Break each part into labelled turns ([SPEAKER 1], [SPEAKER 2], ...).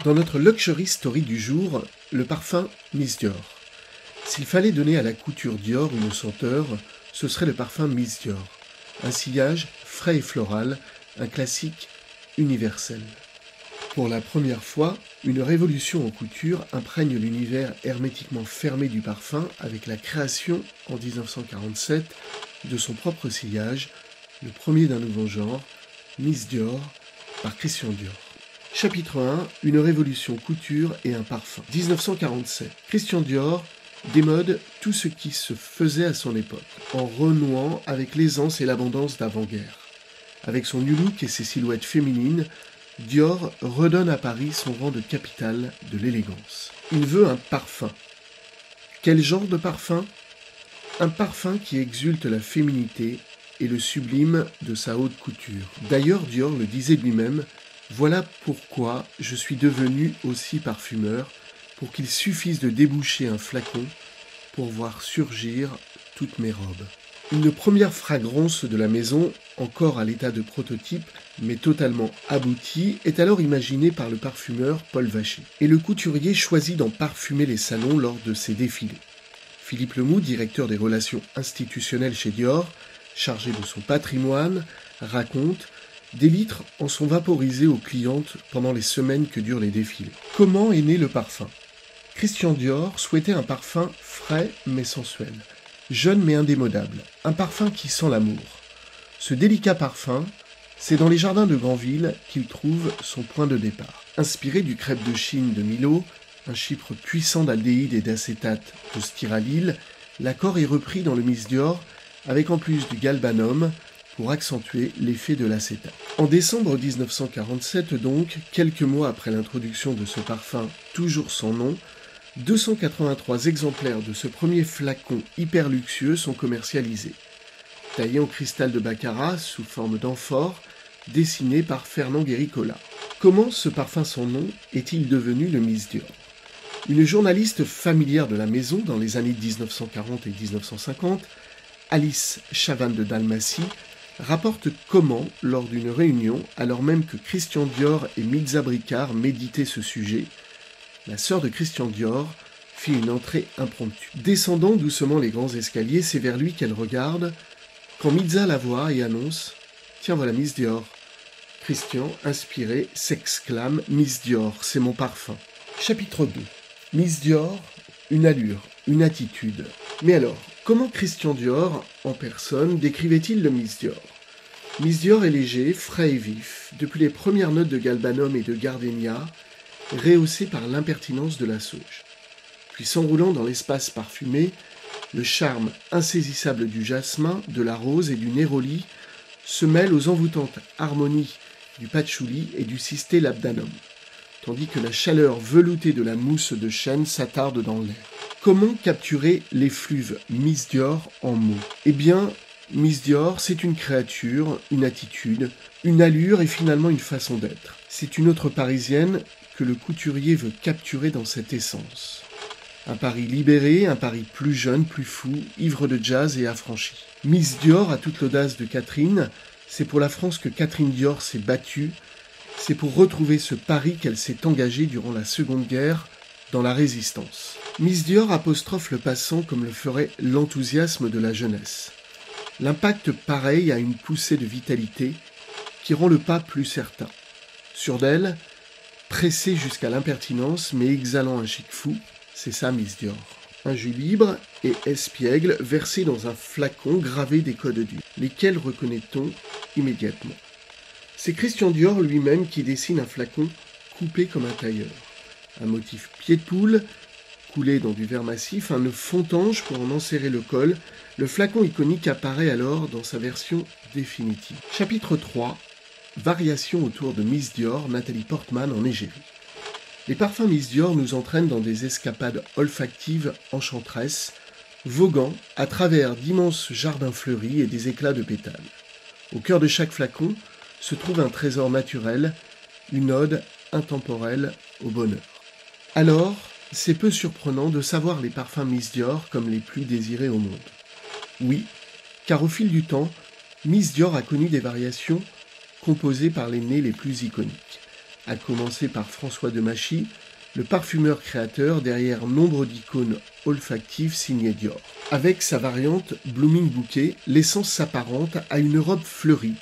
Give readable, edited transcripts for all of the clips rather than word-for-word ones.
[SPEAKER 1] Dans notre Luxury Story du jour, le parfum Miss Dior. S'il fallait donner à la couture Dior une senteur, ce serait le parfum Miss Dior. Un sillage frais et floral, un classique universel. Pour la première fois, une révolution en couture imprègne l'univers hermétiquement fermé du parfum avec la création, en 1947, de son propre sillage, le premier d'un nouveau genre, Miss Dior, par Christian Dior. Chapitre 1, une révolution couture et un parfum. 1947. Christian Dior démode tout ce qui se faisait à son époque, en renouant avec l'aisance et l'abondance d'avant-guerre. Avec son new look et ses silhouettes féminines, Dior redonne à Paris son rang de capitale de l'élégance. Il veut un parfum. Quel genre de parfum ? Un parfum qui exulte la féminité et le sublime de sa haute couture. D'ailleurs, Dior le disait lui-même, « Voilà pourquoi je suis devenu aussi parfumeur, pour qu'il suffise de déboucher un flacon pour voir surgir toutes mes robes. » Une première fragrance de la maison, encore à l'état de prototype, mais totalement aboutie, est alors imaginée par le parfumeur Paul Vacher. Et le couturier choisit d'en parfumer les salons lors de ses défilés. Philippe Lemoux, directeur des relations institutionnelles chez Dior, chargé de son patrimoine, raconte « Des litres en sont vaporisés aux clientes pendant les semaines que durent les défilés. » Comment est né le parfum ? Christian Dior souhaitait un parfum frais mais sensuel, jeune mais indémodable, un parfum qui sent l'amour. Ce délicat parfum, c'est dans les jardins de Granville qu'il trouve son point de départ. Inspiré du crêpe de Chine de Milo, un chypre puissant d'aldéhyde et d'acétate de styralyle, l'accord est repris dans le Miss Dior avec en plus du galbanum pour accentuer l'effet de l'acétate. En décembre 1947 donc, quelques mois après l'introduction de ce parfum toujours sans nom, 283 exemplaires de ce premier flacon hyper luxueux sont commercialisés. Taillé en cristal de baccarat sous forme d'amphore, dessiné par Fernand Guéricola. Comment ce parfum sans nom est-il devenu le Miss Dior ? Une journaliste familière de la maison dans les années 1940 et 1950, Alice Chavannes de Dalmatie, rapporte comment, lors d'une réunion, alors même que Christian Dior et Milza Bricard méditaient ce sujet, la sœur de Christian Dior fit une entrée impromptue. Descendant doucement les grands escaliers, c'est vers lui qu'elle regarde, quand Milza la voit et annonce « Tiens, voilà Miss Dior ». Christian, inspiré, s'exclame « Miss Dior, c'est mon parfum ». Chapitre 2. Miss Dior, une allure, une attitude. Mais alors, comment Christian Dior, en personne, décrivait-il le Miss Dior ? Miss Dior est léger, frais et vif, depuis les premières notes de galbanum et de gardénia, rehaussé par l'impertinence de la sauge. Puis s'enroulant dans l'espace parfumé, le charme insaisissable du jasmin, de la rose et du néroli se mêle aux envoûtantes harmonies du patchouli et du cisté labdanum, tandis que la chaleur veloutée de la mousse de chêne s'attarde dans l'air. Comment capturer l'effluve Miss Dior en mots ? Eh bien, Miss Dior, c'est une créature, une attitude, une allure et finalement une façon d'être. C'est une autre parisienne que le couturier veut capturer dans cette essence. Un Paris libéré, un Paris plus jeune, plus fou, ivre de jazz et affranchi. Miss Dior a toute l'audace de Catherine, c'est pour la France que Catherine Dior s'est battue, c'est pour retrouver ce Paris qu'elle s'est engagée durant la Seconde Guerre dans la Résistance. Miss Dior apostrophe le passant comme le ferait l'enthousiasme de la jeunesse. L'impact pareil a une poussée de vitalité qui rend le pas plus certain. Sûre d'elle, pressée jusqu'à l'impertinence mais exhalant un chic fou, c'est ça Miss Dior. Un jus libre et espiègle versé dans un flacon gravé des codes durs, lesquels reconnaît-on immédiatement. C'est Christian Dior lui-même qui dessine un flacon coupé comme un tailleur. Un motif pied de poule, coulé dans du verre massif, un nœud fontange pour en enserrer le col, le flacon iconique apparaît alors dans sa version définitive. Chapitre 3. Variation autour de Miss Dior, Nathalie Portman en égérie. Les parfums Miss Dior nous entraînent dans des escapades olfactives enchanteresses, voguant à travers d'immenses jardins fleuris et des éclats de pétales. Au cœur de chaque flacon se trouve un trésor naturel, une ode intemporelle au bonheur. Alors, c'est peu surprenant de savoir les parfums Miss Dior comme les plus désirés au monde. Oui, car au fil du temps, Miss Dior a connu des variations composées par les nez les plus iconiques. à commencer par François Demachy, le parfumeur créateur derrière nombre d'icônes olfactives signées Dior. Avec sa variante Blooming Bouquet, l'essence s'apparente à une robe fleurie,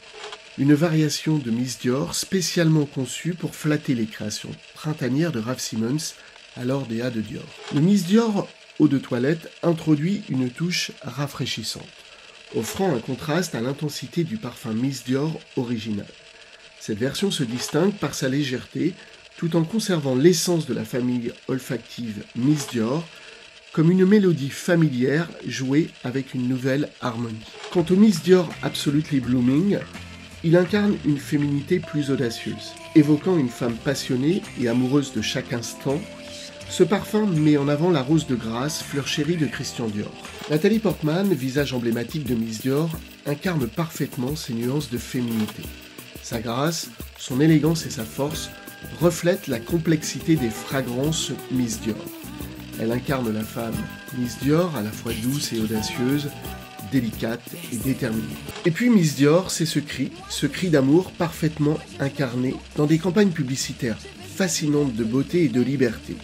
[SPEAKER 1] une variation de Miss Dior spécialement conçue pour flatter les créations printanières de Raf Simons, alors DA de Dior. Le Miss Dior eau de toilette introduit une touche rafraîchissante, offrant un contraste à l'intensité du parfum Miss Dior original. Cette version se distingue par sa légèreté, tout en conservant l'essence de la famille olfactive Miss Dior, comme une mélodie familière jouée avec une nouvelle harmonie. Quant au Miss Dior Absolutely Blooming, il incarne une féminité plus audacieuse. Évoquant une femme passionnée et amoureuse de chaque instant, ce parfum met en avant la rose de Grasse, fleur chérie de Christian Dior. Natalie Portman, visage emblématique de Miss Dior, incarne parfaitement ces nuances de féminité. Sa grâce, son élégance et sa force reflètent la complexité des fragrances Miss Dior. Elle incarne la femme Miss Dior, à la fois douce et audacieuse, délicate et déterminée. Et puis Miss Dior, c'est ce cri d'amour parfaitement incarné dans des campagnes publicitaires fascinantes de beauté et de liberté.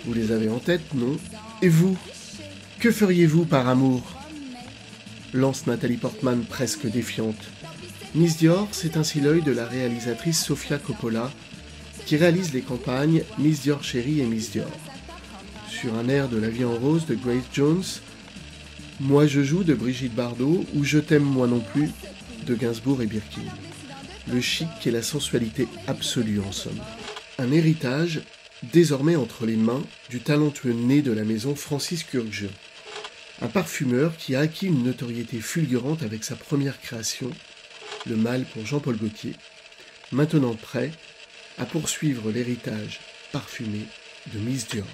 [SPEAKER 1] Vous les avez en tête, non? Et vous, que feriez-vous par amour? Lance Natalie Portman presque défiante. Miss Dior, c'est ainsi l'œil de la réalisatrice Sofia Coppola, qui réalise les campagnes Miss Dior Chérie et Miss Dior. Sur un air de La vie en rose de Grace Jones, Moi je joue de Brigitte Bardot ou Je t'aime moi non plus de Gainsbourg et Birkin. Le chic et la sensualité absolue en somme. Un héritage désormais entre les mains du talentueux né de la maison Francis Kurkdjian. Un parfumeur qui a acquis une notoriété fulgurante avec sa première création, le mâle pour Jean-Paul Gaultier, maintenant prêt à poursuivre l'héritage parfumé de Miss Dior.